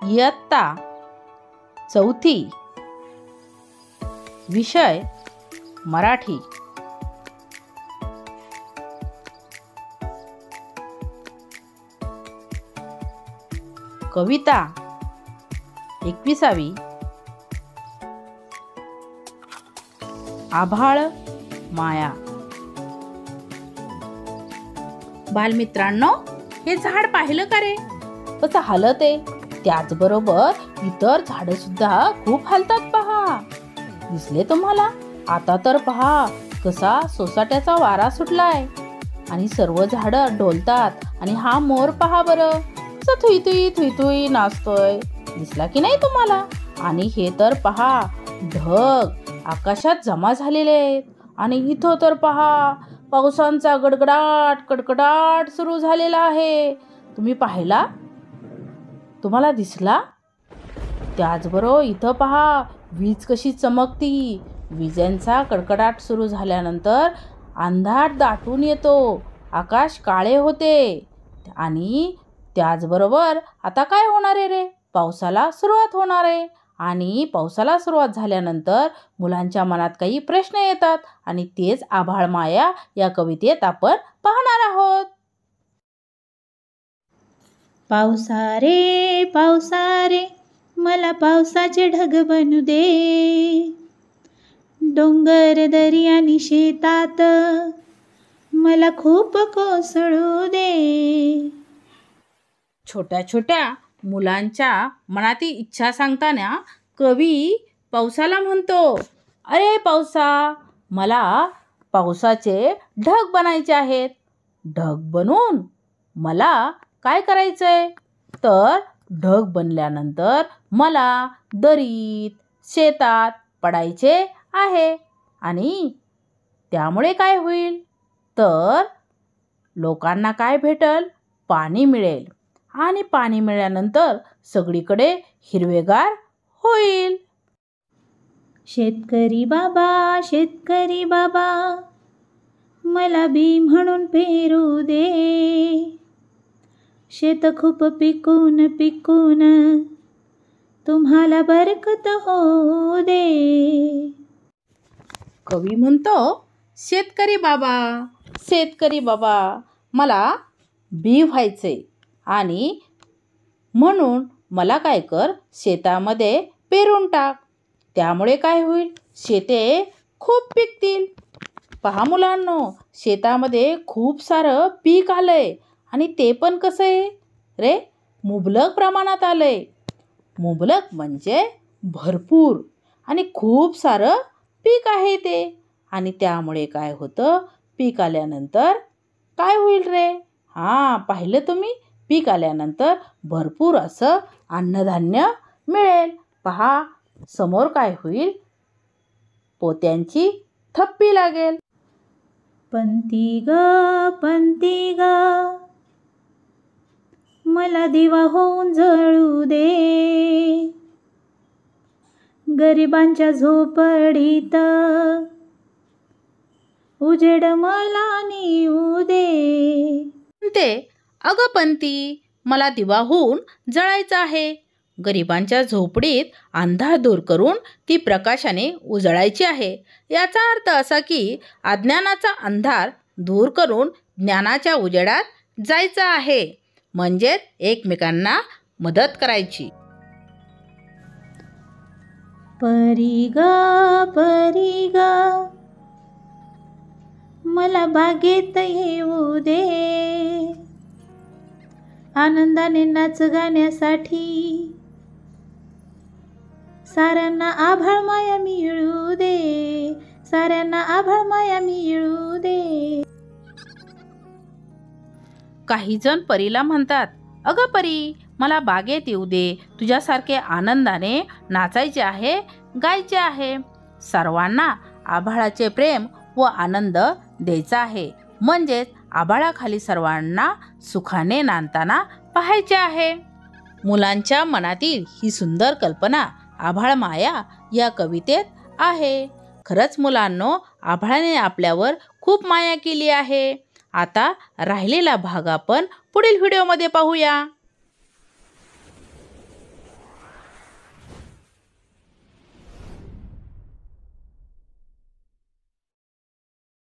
इयत्ता चौथी, विषय मराठी। कविता 21वी, आभाळ माया। बालमित्रांनो, हे झाड पाहिलं का रे, कसं हालत आहे? त्याचबरोबर इतर झाडं सुद्धा खूप हालतात पहा, दिसले तुम्हाला? आता तर पहा कसा सोसाट्याचा वारा सुटलाय आणि सर्व झाडं डोलतात आणि हा मोर पहा बरं, कसा थुई थुई थुई थुई नाचतोय, दिसला की नाही तुम्हाला? आणि हे तर पहा ढग आकाशात जमा झालेले आहेत आणि इथं तर पहा पावसांचा गडगडाट कडकडाट सुरू झालेला आहे। तुम्ही पाहिला? तुम्हाला दिसला? त्याचबरोबर इथं पहा वीज कशी चमकती। विजांचा कडकडाट सुरू झाल्यानंतर अंधार दाटून येतो, आकाश काळे होते आणि त्याचबरोबर आता काय होणार आहे रे? पावसाला सुरुवात होणार आहे आणि पावसाला सुरुवात झाल्यानंतर मुलांच्या मनात काही प्रश्न येतात आणि तेच आभाळ माया या कवितेत आपण पाहणार आहोत। पावसा रे मला पावसाचे ढग बनू दे, डोंगर दर्यानी शेतात मला खूप कोसळू दे। छोट्या छोट्या मुलांच्या मनातील इच्छा सांगताना कवी पावसाला म्हणतो, अरे पावसा, मला पावसाचे ढग बनायचे आहेत। ढग बनवून मला काय करायचंय? तर ढग बनल्यानंतर मला दरीत शेतात पडायचे आहे आणि त्यामुळे काय होईल? तर लोकांना काय भेटल? पाणी मिळेल आणि पाणी मिळाल्यानंतर सगळीकडे हिरवेगार होईल। शेतकरी बाबा मला बी म्हणून पेरू दे, शेत खूप पिकून तुम्हाला बरकत होऊ दे। कवी म्हणतो, शेतकरी बाबा मला बी व्हायचे आणि म्हणून मला काय कर, शेतामध्ये पेरून टाक, त्यामुळे काय होईल? शेते खूप पिकतील। पहा मुलांनो, शेतामध्ये खूप सारं पीक आलंय आणि ते पण कसं आहे रे? मुबलक प्रमाणात आलंय। मुबलक म्हणजे भरपूर आणि खूप सारं पीक आहे ते, आणि त्यामुळे काय होतं? पीक आल्यानंतर काय होईल रे? पाहिलं तुम्ही? पीक आल्यानंतर भरपूर असं अन्नधान्य मिळेल। पहा समोर काय होईल? पोत्यांची थप्पी लागेल। पंती ग मला दिवा होऊन जळू दे, गरिबांच्या झोपडीत उजेड मला नेऊ दे। म्हणते, अगं पंती, मला दिवा होऊन जळायचं आहे, गरिबांच्या झोपडीत अंधार दूर करून ती प्रकाशाने उजळायची आहे। याचा अर्थ असा की अज्ञानाचा अंधार दूर करून ज्ञानाच्या उजेडात जायचं आहे, म्हणजेच एकमेकांना मदत करायची। परी ग मला बागेत येऊ दे, आनंदाने नाच गाण्यासाठी साऱ्यांना आभाळ माया मिळू दे, साऱ्यांना आभाळ माया मिळू दे। काही जण परीला म्हणतात, अगं परी, मला बागेत येऊ दे, तुझ्यासारखे आनंदाने नाचायचे आहे, गायचे आहे, सर्वांना आभाळाचे प्रेम व आनंद द्यायचा आहे, म्हणजेच आभाळाखाली सर्वांना सुखाने नांदताना पाहायचे आहे। मुलांच्या मनातील ही सुंदर कल्पना आभाळ माया या कवितेत आहे। खरंच मुलांनो, आभाळाने आपल्यावर खूप माया केली आहे। आता राहिलेला भाग आपण पुढील व्हिडिओमध्ये पाहूया।